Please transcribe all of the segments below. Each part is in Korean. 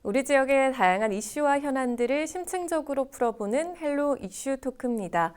우리 지역의 다양한 이슈와 현안들을 심층적으로 풀어보는 헬로 이슈 토크입니다.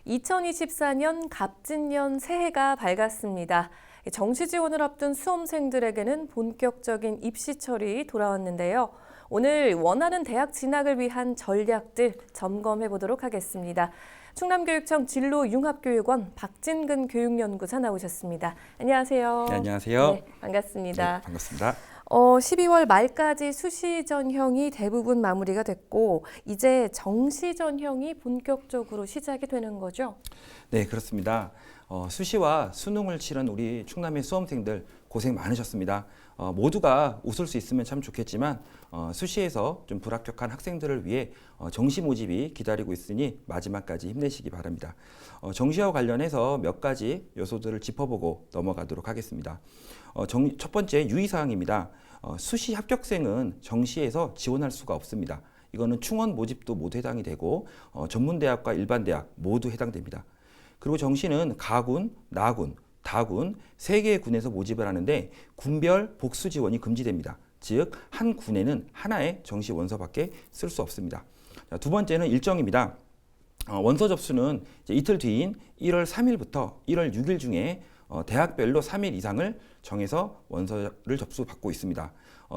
2024년 갑진년 새해가 밝았습니다. 정시 지원을 앞둔 수험생들에게는 본격적인 입시철이 돌아왔는데요. 오늘 원하는 대학 진학을 위한 전략들 점검해 보도록 하겠습니다. 충남교육청 진로융합교육원 박진근 교육연구사 나오셨습니다. 안녕하세요. 네, 안녕하세요. 네, 반갑습니다. 네, 반갑습니다. 12월 말까지 수시 전형이 대부분 마무리가 됐고 이제 정시 전형이 본격적으로 시작이 되는 거죠? 네, 그렇습니다. 수시와 수능을 치른 우리 충남의 수험생들 고생 많으셨습니다. 모두가 웃을 수 있으면 참 좋겠지만 수시에서 좀 불합격한 학생들을 위해 정시 모집이 기다리고 있으니 마지막까지 힘내시기 바랍니다. 정시와 관련해서 몇 가지 요소들을 짚어보고 넘어가도록 하겠습니다. 첫 번째 유의사항입니다. 수시 합격생은 정시에서 지원할 수가 없습니다. 이거는 충원 모집도 모두 해당이 되고 전문대학과 일반대학 모두 해당됩니다. 그리고 정시는 가군, 나군, 다군, 3개의 군에서 모집을 하는데 군별 복수 지원이 금지됩니다. 즉, 한 군에는 하나의 정시 원서밖에 쓸 수 없습니다. 자, 두 번째는 일정입니다. 원서 접수는 이제 이틀 뒤인 1월 3일부터 1월 6일 중에 대학별로 3일 이상을 정해서 원서를 접수받고 있습니다.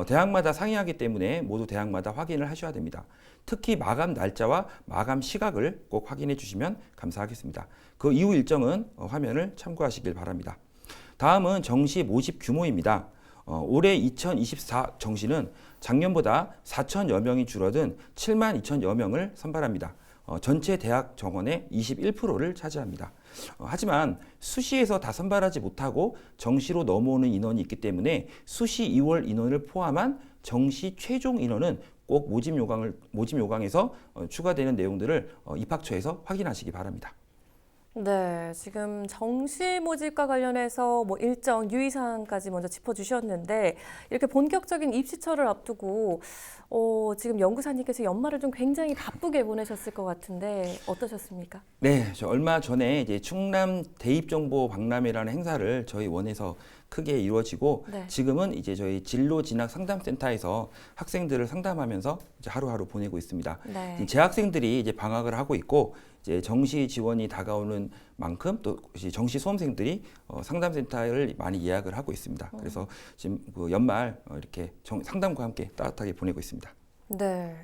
대학마다 상이하기 때문에 모두 대학마다 확인을 하셔야 됩니다. 특히 마감 날짜와 마감 시각을 꼭 확인해 주시면 감사하겠습니다. 그 이후 일정은 화면을 참고하시길 바랍니다. 다음은 정시 모집 규모입니다. 올해 2024 정시는 작년보다 4천여 명이 줄어든 7만 2천여 명을 선발합니다. 전체 대학 정원의 21%를 차지합니다. 하지만 수시에서 다 선발하지 못하고 정시로 넘어오는 인원이 있기 때문에 수시 2월 인원을 포함한 정시 최종 인원은 꼭 모집 요강에서 추가되는 내용들을 입학처에서 확인하시기 바랍니다. 네, 지금 정시 모집과 관련해서 일정 유의사항까지 먼저 짚어주셨는데 이렇게 본격적인 입시철을 앞두고 지금 연구사님께서 연말을 좀 굉장히 바쁘게 보내셨을 것 같은데 어떠셨습니까? 네, 저 얼마 전에 이제 충남 대입정보 박람회라는 행사를 저희 원에서 크게 이루어지고 네. 지금은 이제 저희 진로진학 상담센터에서 학생들을 상담하면서 이제 하루하루 보내고 있습니다. 네. 재학생들이 이제 방학을 하고 있고 이제 정시 지원이 다가오는 만큼 또 정시 수험생들이 상담센터를 많이 예약을 하고 있습니다. 그래서 지금 그 연말 이렇게 상담과 함께 따뜻하게 보내고 있습니다. 네.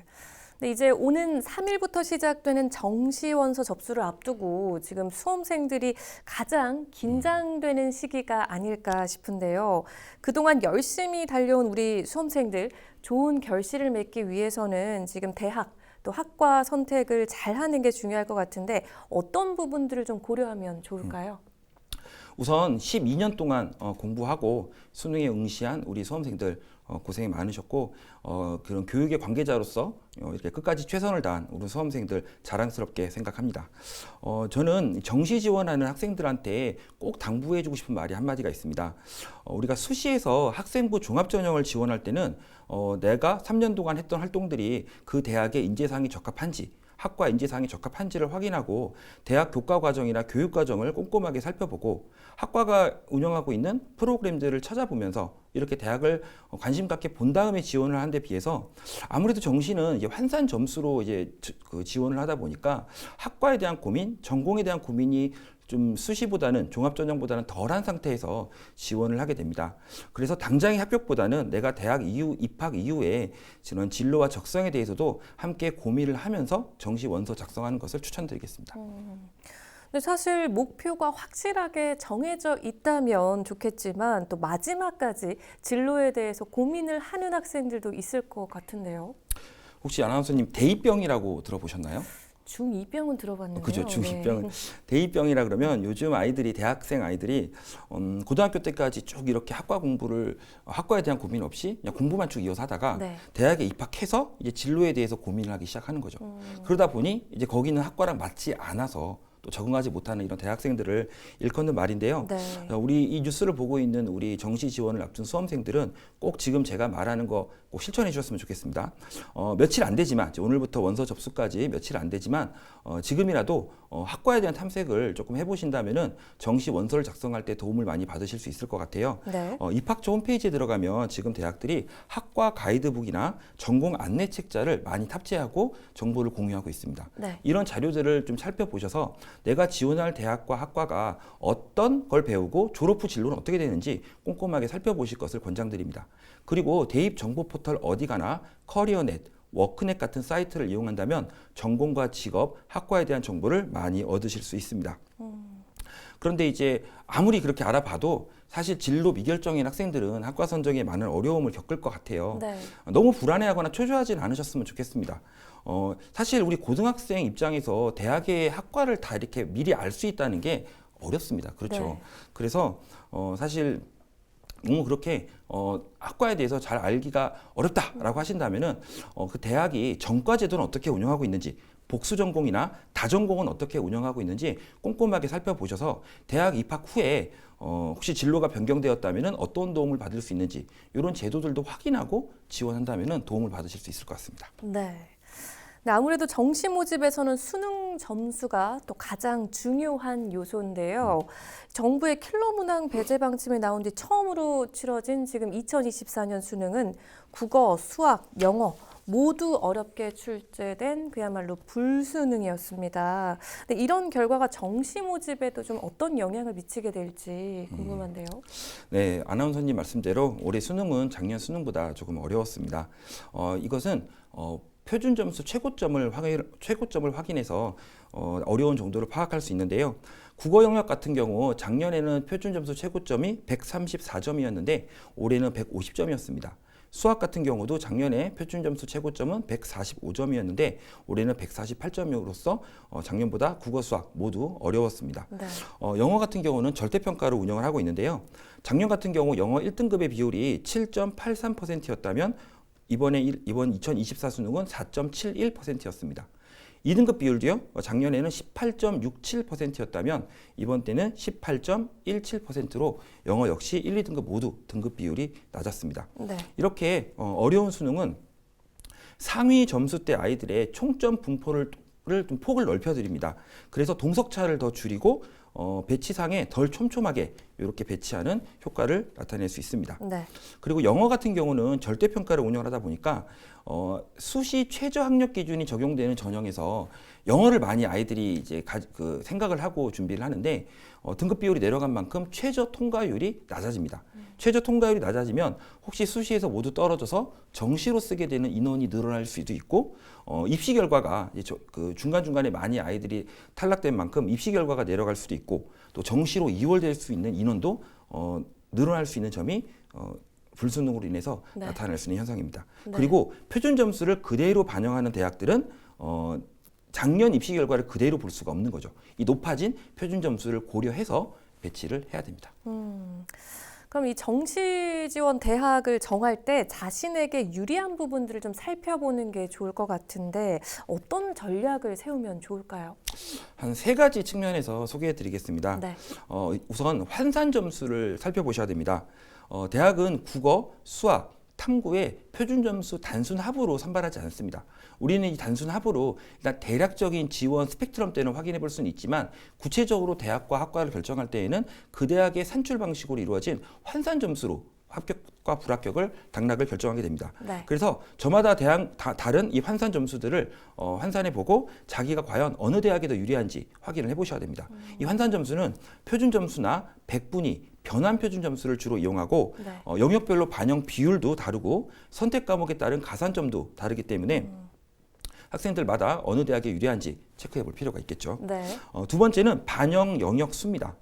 근데 이제 오는 3일부터 시작되는 정시 원서 접수를 앞두고 지금 수험생들이 가장 긴장되는 시기가 아닐까 싶은데요. 그동안 열심히 달려온 우리 수험생들 좋은 결실을 맺기 위해서는 지금 대학 또 학과 선택을 잘하는 게 중요할 것 같은데 어떤 부분들을 좀 고려하면 좋을까요? 우선 12년 동안 공부하고 수능에 응시한 우리 수험생들 고생이 많으셨고 그런 교육의 관계자로서 이렇게 끝까지 최선을 다한 우리 수험생들 자랑스럽게 생각합니다. 저는 정시 지원하는 학생들한테 꼭 당부해주고 싶은 말이 한마디가 있습니다. 우리가 수시에서 학생부 종합전형을 지원할 때는 내가 3년 동안 했던 활동들이 그 대학의 인재상이 적합한지 학과 인재상이 적합한지를 확인하고 대학 교과 과정이나 교육 과정을 꼼꼼하게 살펴보고 학과가 운영하고 있는 프로그램들을 찾아보면서 이렇게 대학을 관심 갖게 본 다음에 지원을 하는 데 비해서 아무래도 정시는 이제 환산 점수로 이제 그 지원을 하다 보니까 학과에 대한 고민, 전공에 대한 고민이 좀 수시보다는 종합전형보다는 덜한 상태에서 지원을 하게 됩니다. 그래서 당장의 합격보다는 내가 대학 이후 입학 이후에 지난 진로와 적성에 대해서도 함께 고민을 하면서 정시 원서 작성하는 것을 추천드리겠습니다. 근데 사실 목표가 확실하게 정해져 있다면 좋겠지만 또 마지막까지 진로에 대해서 고민을 하는 학생들도 있을 것 같은데요. 혹시 아나운서님 대입병이라고 들어보셨나요? 중2병은 들어봤는데요. 그죠, 중2병은. 네. 대입병이라 그러면 요즘 아이들이, 대학생 아이들이 고등학교 때까지 쭉 이렇게 학과에 대한 고민 없이 그냥 공부만 쭉 이어서 하다가 네. 대학에 입학해서 이제 진로에 대해서 고민을 하기 시작하는 거죠. 그러다 보니 이제 거기는 학과랑 맞지 않아서 또 적응하지 못하는 이런 대학생들을 일컫는 말인데요. 네. 우리 이 뉴스를 보고 있는 우리 정시 지원을 앞둔 수험생들은 꼭 지금 제가 말하는 거 꼭 실천해 주셨으면 좋겠습니다. 며칠 안 되지만 오늘부터 원서 접수까지 며칠 안 되지만 지금이라도 학과에 대한 탐색을 조금 해보신다면은 정시 원서를 작성할 때 도움을 많이 받으실 수 있을 것 같아요. 네. 입학처 홈페이지에 들어가면 지금 대학들이 학과 가이드북이나 전공 안내 책자를 많이 탑재하고 정보를 공유하고 있습니다. 네. 이런 자료들을 좀 살펴보셔서 내가 지원할 대학과 학과가 어떤 걸 배우고 졸업 후 진로는 어떻게 되는지 꼼꼼하게 살펴보실 것을 권장드립니다. 그리고 대입 정보 포털 어디가나 커리어넷, 워크넷 같은 사이트를 이용한다면 전공과 직업, 학과에 대한 정보를 많이 얻으실 수 있습니다. 그런데 이제 아무리 그렇게 알아봐도 사실 진로 미결정인 학생들은 학과 선정에 많은 어려움을 겪을 것 같아요. 네. 너무 불안해하거나 초조하지는 않으셨으면 좋겠습니다. 사실 우리 고등학생 입장에서 대학의 학과를 다 이렇게 미리 알 수 있다는 게 어렵습니다. 그렇죠. 네. 그래서 사실 너무 그렇게 학과에 대해서 잘 알기가 어렵다라고 하신다면은 그 대학이 전과제도는 어떻게 운영하고 있는지, 복수 전공이나 다전공은 어떻게 운영하고 있는지 꼼꼼하게 살펴보셔서 대학 입학 후에 혹시 진로가 변경되었다면은 어떤 도움을 받을 수 있는지 이런 제도들도 확인하고 지원한다면은 도움을 받으실 수 있을 것 같습니다. 네. 네, 아무래도 정시 모집에서는 수능 점수가 또 가장 중요한 요소인데요. 정부의 킬러 문항 배제 방침이 나온 뒤 처음으로 치러진 지금 2024년 수능은 국어, 수학, 영어 모두 어렵게 출제된 그야말로 불수능이었습니다. 근데 이런 결과가 정시 모집에도 좀 어떤 영향을 미치게 될지 궁금한데요. 네, 아나운서님 말씀대로 올해 수능은 작년 수능보다 조금 어려웠습니다. 이것은 표준 점수 최고점을 확인해서 어려운 정도를 파악할 수 있는데요. 국어 영역 같은 경우 작년에는 표준 점수 최고점이 134점이었는데 올해는 150점이었습니다. 수학 같은 경우도 작년에 표준 점수 최고점은 145점이었는데 올해는 148점으로서 작년보다 국어 수학 모두 어려웠습니다. 네. 영어 같은 경우는 절대평가를 운영을 하고 있는데요. 작년 같은 경우 영어 1등급의 비율이 7.83%였다면 이번 2024 수능은 4.71%였습니다. 2등급 비율도요. 작년에는 18.67%였다면 이번 때는 18.17%로 영어 역시 1, 2등급 모두 등급 비율이 낮았습니다. 네. 이렇게 어려운 수능은 상위 점수대 아이들의 총점 분포를 좀 폭을 넓혀드립니다. 그래서 동석차를 더 줄이고 배치상에 덜 촘촘하게 이렇게 배치하는 효과를 나타낼 수 있습니다. 네. 그리고 영어 같은 경우는 절대평가를 운영하다 보니까 수시 최저 학력 기준이 적용되는 전형에서 영어를 많이 아이들이 이제 생각을 하고 준비를 하는데 등급 비율이 내려간 만큼 최저 통과율이 낮아집니다. 최저 통과율이 낮아지면 혹시 수시에서 모두 떨어져서 정시로 쓰게 되는 인원이 늘어날 수도 있고 입시 결과가 이제 중간중간에 많이 아이들이 탈락된 만큼 입시 결과가 내려갈 수도 있고 또 정시로 이월될 수 있는 인원도 늘어날 수 있는 점이 불수능으로 인해서 네. 나타날 수 있는 현상입니다. 네. 그리고 표준 점수를 그대로 반영하는 대학들은 작년 입시 결과를 그대로 볼 수가 없는 거죠. 이 높아진 표준 점수를 고려해서 배치를 해야 됩니다. 그럼 이 정시 지원 대학을 정할 때 자신에게 유리한 부분들을 좀 살펴보는 게 좋을 것 같은데 어떤 전략을 세우면 좋을까요? 한 세 가지 측면에서 소개해 드리겠습니다. 네. 우선 환산 점수를 살펴보셔야 됩니다. 대학은 국어, 수학, 탐구의 표준 점수 단순 합으로 선발하지 않습니다. 우리는 이 단순 합으로 일단 대략적인 지원 스펙트럼대는 확인해 볼 수는 있지만 구체적으로 대학과 학과를 결정할 때에는 그 대학의 산출 방식으로 이루어진 환산 점수로 합격과 불합격을 당락을 결정하게 됩니다. 네. 그래서 저마다 다른 이 환산 점수들을 환산해 보고 자기가 과연 어느 대학에 더 유리한지 확인을 해보셔야 됩니다. 이 환산 점수는 표준 점수나 백분위, 변환 표준 점수를 주로 이용하고 네. 영역별로 반영 비율도 다르고 선택 과목에 따른 가산점도 다르기 때문에 학생들마다 어느 대학에 유리한지 체크해 볼 필요가 있겠죠. 네. 두 번째는 반영 영역 수입니다.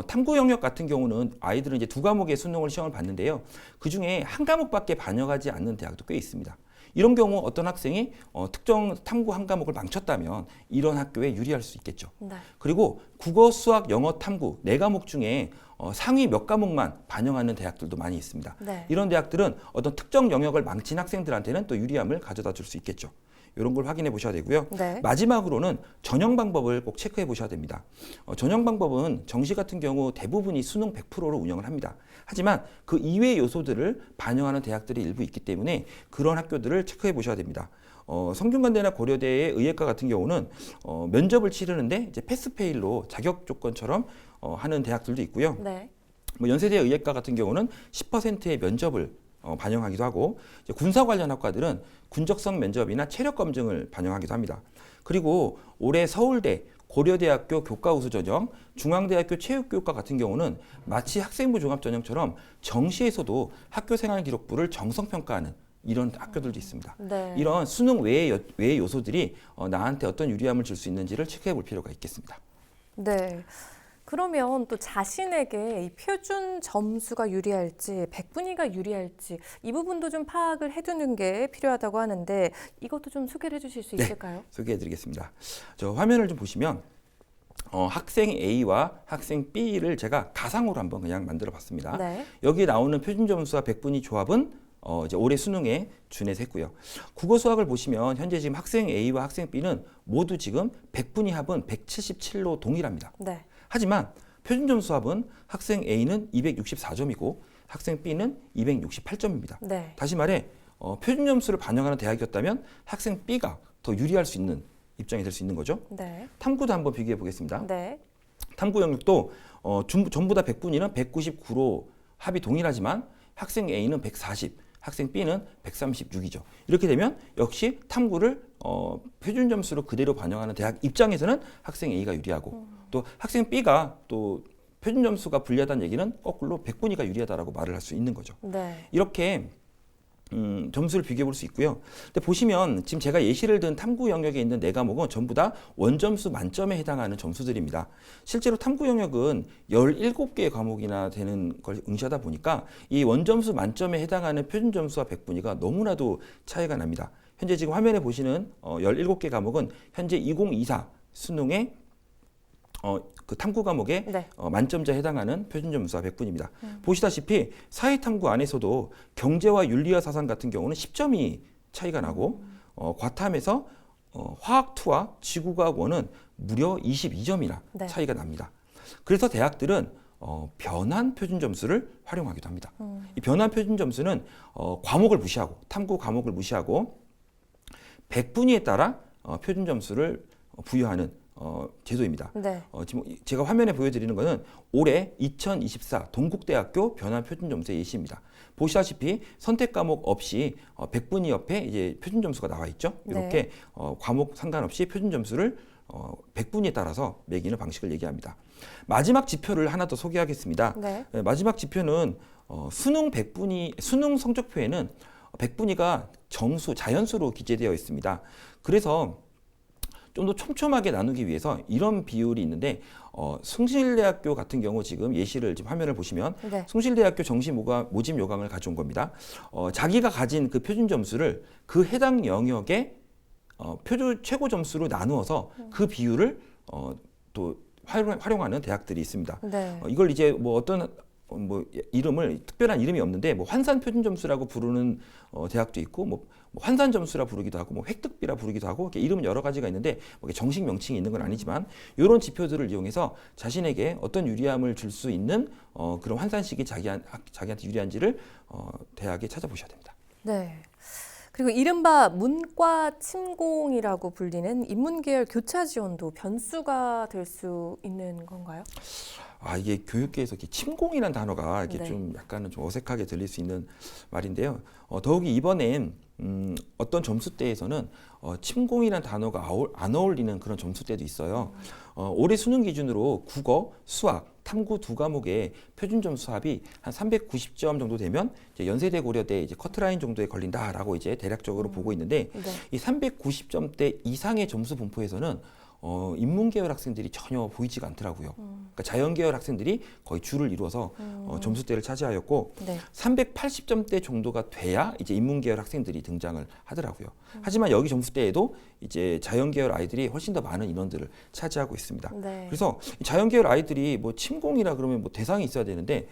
탐구 영역 같은 경우는 아이들은 이제 두 과목의 수능을 시험을 봤는데요. 그 중에 한 과목밖에 반영하지 않는 대학도 꽤 있습니다. 이런 경우 어떤 학생이 특정 탐구 한 과목을 망쳤다면 이런 학교에 유리할 수 있겠죠. 네. 그리고 국어, 수학, 영어, 탐구 네 과목 중에 상위 몇 과목만 반영하는 대학들도 많이 있습니다. 네. 이런 대학들은 어떤 특정 영역을 망친 학생들한테는 또 유리함을 가져다 줄 수 있겠죠. 이런 걸 확인해 보셔야 되고요. 네. 마지막으로는 전형 방법을 꼭 체크해 보셔야 됩니다. 전형 방법은 정시 같은 경우 대부분이 수능 100%로 운영을 합니다. 하지만 그 이외의 요소들을 반영하는 대학들이 일부 있기 때문에 그런 학교들을 체크해 보셔야 됩니다. 성균관대나 고려대의 의예과 같은 경우는 면접을 치르는데 이제 패스페일로 자격 조건처럼 하는 대학들도 있고요. 네. 뭐 연세대 의예과 같은 경우는 10%의 면접을 반영하기도 하고 이제 군사 관련 학과들은 군적성 면접이나 체력 검증을 반영하기도 합니다. 그리고 올해 서울대, 고려대학교 교과우수 전형, 중앙대학교 체육교육과 같은 경우는 마치 학생부 종합전형처럼 정시에서도 학교생활 기록부를 정성평가하는 이런 학교들도 있습니다. 네. 이런 수능 외의 요소들이 나한테 어떤 유리함을 줄 수 있는지를 체크해 볼 필요가 있겠습니다. 네. 그러면 또 자신에게 이 표준 점수가 유리할지, 백분위가 유리할지 이 부분도 좀 파악을 해두는 게 필요하다고 하는데 이것도 좀 소개를 해주실 수 있을까요? 소개해 드리겠습니다. 저 화면을 좀 보시면 학생 A와 학생 B를 제가 가상으로 한번 그냥 만들어 봤습니다. 네. 여기 나오는 표준 점수와 백분위 조합은 이제 올해 수능에 준해서 했고요. 국어 수학을 보시면 현재 지금 학생 A와 학생 B는 모두 지금 백분위 합은 177로 동일합니다. 네. 하지만 표준 점수 합은 학생 A는 264점이고 학생 B는 268점입니다. 네. 다시 말해 표준 점수를 반영하는 대학이었다면 학생 B가 더 유리할 수 있는 입장이 될 수 있는 거죠. 네. 탐구도 한번 비교해 보겠습니다. 네. 탐구 영역도 전부 다 100분위는 199로 합이 동일하지만 학생 A는 140, 학생 B는 136이죠. 이렇게 되면 역시 탐구를 표준 점수로 그대로 반영하는 대학 입장에서는 학생 A가 유리하고 또 학생 B가 또 표준 점수가 불리하다는 얘기는 거꾸로 백분위가 유리하다라고 말을 할 수 있는 거죠. 네. 이렇게 점수를 비교해 볼 수 있고요. 근데 보시면 지금 제가 예시를 든 탐구 영역에 있는 네 과목은 전부 다 원점수 만점에 해당하는 점수들입니다. 실제로 탐구 영역은 17개의 과목이나 되는 걸 응시하다 보니까 이 원점수 만점에 해당하는 표준 점수와 백분위가 너무나도 차이가 납니다. 현재 지금 화면에 보시는 17개 과목은 현재 2024 수능의 그 탐구 과목에 네. 만점자에 해당하는 표준 점수와 백분위입니다. 보시다시피 사회 탐구 안에서도 경제와 윤리와 사상 같은 경우는 10점이 차이가 나고 과탐에서 화학2와 지구과학 1은 무려 22점이나 네. 차이가 납니다. 그래서 대학들은 변환 표준 점수를 활용하기도 합니다. 이 변환 표준 점수는 과목을 무시하고 탐구 과목을 무시하고 백분위에 따라 표준 점수를 부여하는 제도입니다. 네. 지금 제가 화면에 보여드리는 것은 올해 2024 동국대학교 변환 표준 점수의 예시입니다. 보시다시피 선택 과목 없이 백분위 옆에 이제 표준 점수가 나와 있죠. 이렇게 네. 과목 상관없이 표준 점수를 백분위에 따라서 매기는 방식을 얘기합니다. 마지막 지표를 하나 더 소개하겠습니다. 네. 마지막 지표는 수능 성적표에는 백분위가 정수, 자연수로 기재되어 있습니다. 그래서 좀 더 촘촘하게 나누기 위해서 이런 비율이 있는데 숭실대학교 같은 경우 지금 예시를 지금 화면을 보시면 네. 숭실대학교 정시 모집 요강을 가져온 겁니다. 자기가 가진 그 표준 점수를 그 해당 영역의 표준 최고 점수로 나누어서 그 비율을 또 활용하는 대학들이 있습니다. 네. 이걸 이제 뭐 어떤 이름을 특별한 이름이 없는데 뭐 환산 표준 점수라고 부르는 대학도 있고 뭐 환산 점수라 부르기도 하고 뭐 획득비라 부르기도 하고 이렇게 이름은 여러 가지가 있는데 뭐 정식 명칭이 있는 건 아니지만 이런 지표들을 이용해서 자신에게 어떤 유리함을 줄 수 있는 그런 환산식이 자기한테 유리한지를 대학에 찾아보셔야 됩니다. 네. 그리고 이른바 문과 침공이라고 불리는 인문계열 교차 지원도 변수가 될 수 있는 건가요? 이게 교육계에서 이렇게 침공이라는 단어가 이렇게 네. 좀 약간은 좀 어색하게 들릴 수 있는 말인데요. 더욱이 이번엔 어떤 점수대에서는 침공이라는 단어가 안 어울리는 그런 점수대도 있어요. 올해 수능 기준으로 국어, 수학, 탐구 두 과목의 표준 점수 합이 한 390점 정도 되면 이제 연세대 고려대 이제 커트라인 정도에 걸린다라고 이제 대략적으로 보고 있는데 네. 이 390점대 이상의 점수 분포에서는 인문계열 학생들이 전혀 보이지가 않더라고요. 그러니까 자연계열 학생들이 거의 줄을 이루어서 점수대를 차지하였고 네. 380점대 정도가 돼야 이제 인문계열 학생들이 등장을 하더라고요. 하지만 여기 점수대에도 이제 자연계열 아이들이 훨씬 더 많은 인원들을 차지하고 있습니다. 네. 그래서 이 자연계열 아이들이 뭐 침공이라 그러면 뭐 대상이 있어야 되는데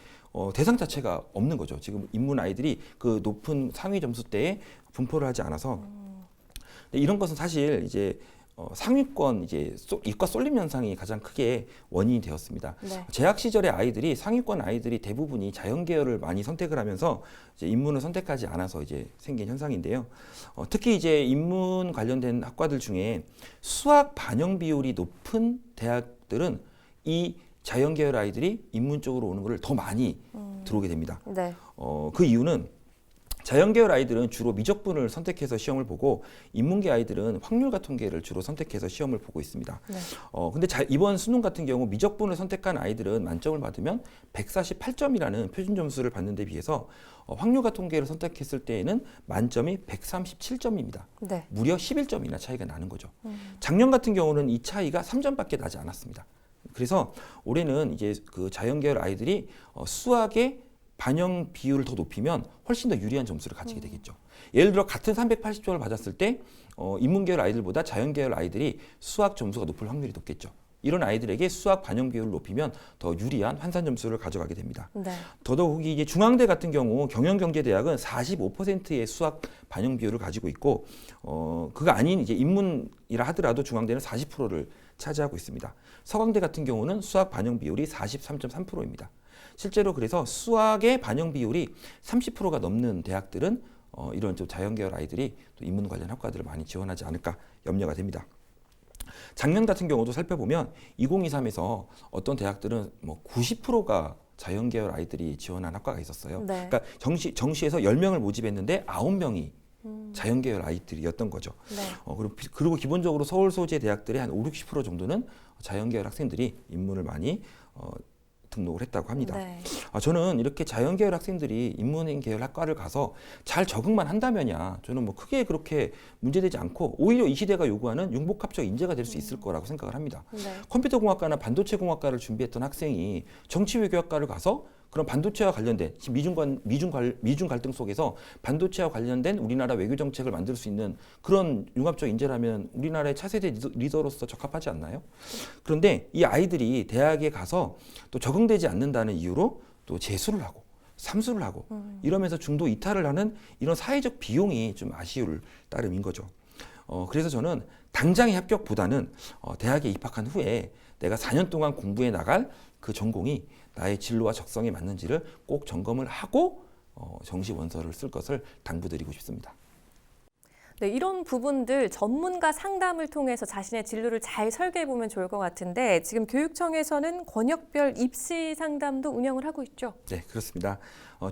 대상 자체가 없는 거죠. 지금 인문 아이들이 그 높은 상위 점수대에 분포를 하지 않아서 근데 이런 것은 사실 이제 상위권 이제 이과 쏠림 현상이 가장 크게 원인이 되었습니다. 네. 재학 시절의 아이들이 상위권 아이들이 대부분이 자연계열을 많이 선택을 하면서 이제 인문을 선택하지 않아서 이제 생긴 현상인데요. 특히 이제 인문 관련된 학과들 중에 수학 반영 비율이 높은 대학들은 이 자연계열 아이들이 인문 쪽으로 오는 것을 더 많이 들어오게 됩니다. 네. 그 이유는 자연계열 아이들은 주로 미적분을 선택해서 시험을 보고 인문계 아이들은 확률과 통계를 주로 선택해서 시험을 보고 있습니다. 네. 근데 이번 수능 같은 경우 미적분을 선택한 아이들은 만점을 받으면 148점이라는 표준 점수를 받는 데 비해서 확률과 통계를 선택했을 때에는 만점이 137점입니다. 네. 무려 11점이나 차이가 나는 거죠. 작년 같은 경우는 이 차이가 3점밖에 나지 않았습니다. 그래서 올해는 이제 그 자연계열 아이들이 수학의 반영 비율을 더 높이면 훨씬 더 유리한 점수를 가지게 되겠죠. 예를 들어 같은 380점을 받았을 때 인문계열 아이들보다 자연계열 아이들이 수학 점수가 높을 확률이 높겠죠. 이런 아이들에게 수학 반영 비율을 높이면 더 유리한 환산 점수를 가져가게 됩니다. 네. 더더욱이 이제 중앙대 같은 경우 경영경제대학은 45%의 수학 반영 비율을 가지고 있고 그가 아닌 이제 인문이라 하더라도 중앙대는 40%를 차지하고 있습니다. 서강대 같은 경우는 수학 반영 비율이 43.3%입니다. 실제로 그래서 수학의 반영 비율이 30%가 넘는 대학들은 이런 좀 자연계열 아이들이 또 인문 관련 학과들을 많이 지원하지 않을까 염려가 됩니다. 작년 같은 경우도 살펴보면 2023에서 어떤 대학들은 뭐 90%가 자연계열 아이들이 지원한 학과가 있었어요. 네. 그러니까 정시에서 10명을 모집했는데 9명이 자연계열 아이들이었던 거죠. 네. 그리고 기본적으로 서울 소재 대학들의 한 50, 60% 정도는 자연계열 학생들이 인문을 많이 등록을 했다고 합니다. 네. 저는 이렇게 자연계열 학생들이 인문계열 학과를 가서 잘 적응만 한다면야 저는 뭐 크게 그렇게 문제되지 않고 오히려 이 시대가 요구하는 융복합적 인재가 될 수 있을 거라고 생각을 합니다. 네. 컴퓨터공학과나 반도체공학과를 준비했던 학생이 정치외교학과를 가서 그런 반도체와 관련된 미중 갈등 속에서 반도체와 관련된 우리나라 외교 정책을 만들 수 있는 그런 융합적 인재라면 우리나라의 차세대 리더로서 적합하지 않나요? 그런데 이 아이들이 대학에 가서 또 적응되지 않는다는 이유로 또 재수를 하고 삼수를 하고 이러면서 중도 이탈을 하는 이런 사회적 비용이 좀 아쉬울 따름인 거죠. 그래서 저는 당장의 합격보다는 대학에 입학한 후에 내가 4년 동안 공부해 나갈 그 전공이 나의 진로와 적성에 맞는지를 꼭 점검을 하고 정시 원서를 쓸 것을 당부드리고 싶습니다. 네, 이런 부분들 전문가 상담을 통해서 자신의 진로를 잘 설계해 보면 좋을 것 같은데 지금 교육청에서는 권역별 입시 상담도 운영을 하고 있죠. 네, 그렇습니다.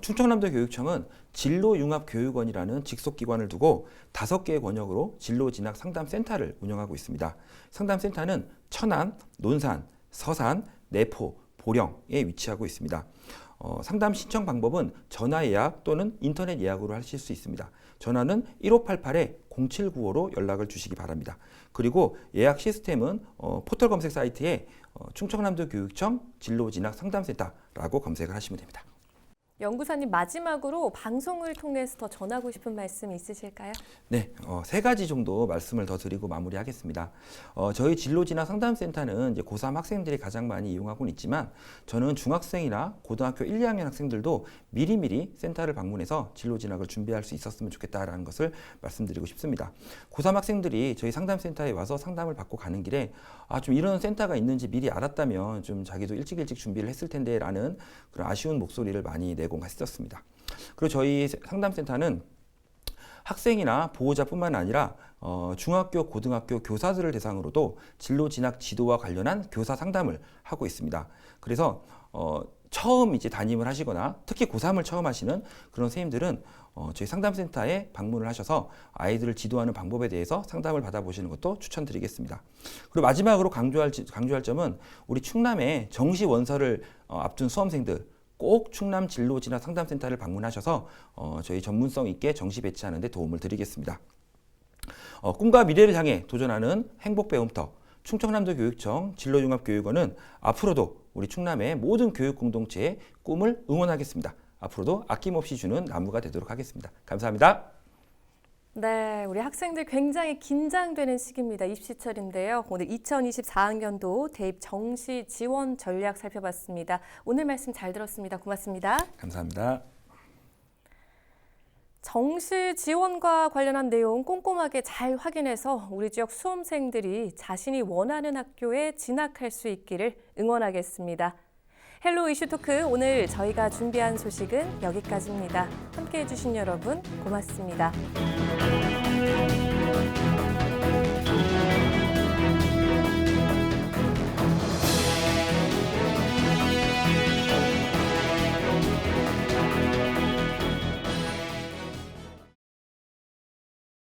충청남도 교육청은 진로융합교육원이라는 직속기관을 두고 5개의 권역으로 진로진학 상담센터를 운영하고 있습니다. 상담센터는 천안, 논산, 서산, 내포, 보령에 위치하고 있습니다. 상담 신청 방법은 전화 예약 또는 인터넷 예약으로 하실 수 있습니다. 전화는 1588-0795로 연락을 주시기 바랍니다. 그리고 예약 시스템은 포털 검색 사이트에 충청남도 교육청 진로진학 상담센터라고 검색을 하시면 됩니다. 연구사님 마지막으로 방송을 통해서 더 전하고 싶은 말씀 있으실까요? 네, 3가지 정도 말씀을 더 드리고 마무리하겠습니다. 저희 진로진학 상담센터는 이제 고3 학생들이 가장 많이 이용하고는 있지만 저는 중학생이나 고등학교 1, 2학년 학생들도 미리미리 센터를 방문해서 진로진학을 준비할 수 있었으면 좋겠다라는 것을 말씀드리고 싶습니다. 고3 학생들이 저희 상담센터에 와서 상담을 받고 가는 길에 좀 이런 센터가 있는지 미리 알았다면 좀 자기도 일찍 준비를 했을 텐데 라는 그런 아쉬운 목소리를 많이 내공했었습니다. 그리고 저희 상담센터는 학생이나 보호자뿐만 아니라 중학교, 고등학교 교사들을 대상으로도 진로 진학 지도와 관련한 교사 상담을 하고 있습니다. 그래서 처음 이제 담임을 하시거나 특히 고3을 처음 하시는 그런 선생님들은 저희 상담센터에 방문을 하셔서 아이들을 지도하는 방법에 대해서 상담을 받아보시는 것도 추천드리겠습니다. 그리고 마지막으로 강조할 점은 우리 충남의 정시 원서를 앞둔 수험생들 꼭 충남 진로진학 상담센터를 방문하셔서 저희 전문성 있게 정시 배치하는 데 도움을 드리겠습니다. 꿈과 미래를 향해 도전하는 행복 배움터 충청남도 교육청 진로융합교육원은 앞으로도 우리 충남의 모든 교육 공동체의 꿈을 응원하겠습니다. 앞으로도 아낌없이 주는 나무가 되도록 하겠습니다. 감사합니다. 네, 우리 학생들 굉장히 긴장되는 시기입니다. 입시철인데요. 오늘 2024학년도 대입 정시 지원 전략 살펴봤습니다. 오늘 말씀 잘 들었습니다. 고맙습니다. 감사합니다. 정시 지원과 관련한 내용 꼼꼼하게 잘 확인해서 우리 지역 수험생들이 자신이 원하는 학교에 진학할 수 있기를 응원하겠습니다. 헬로 이슈토크 오늘 저희가 준비한 소식은 여기까지입니다. 함께해 주신 여러분 고맙습니다.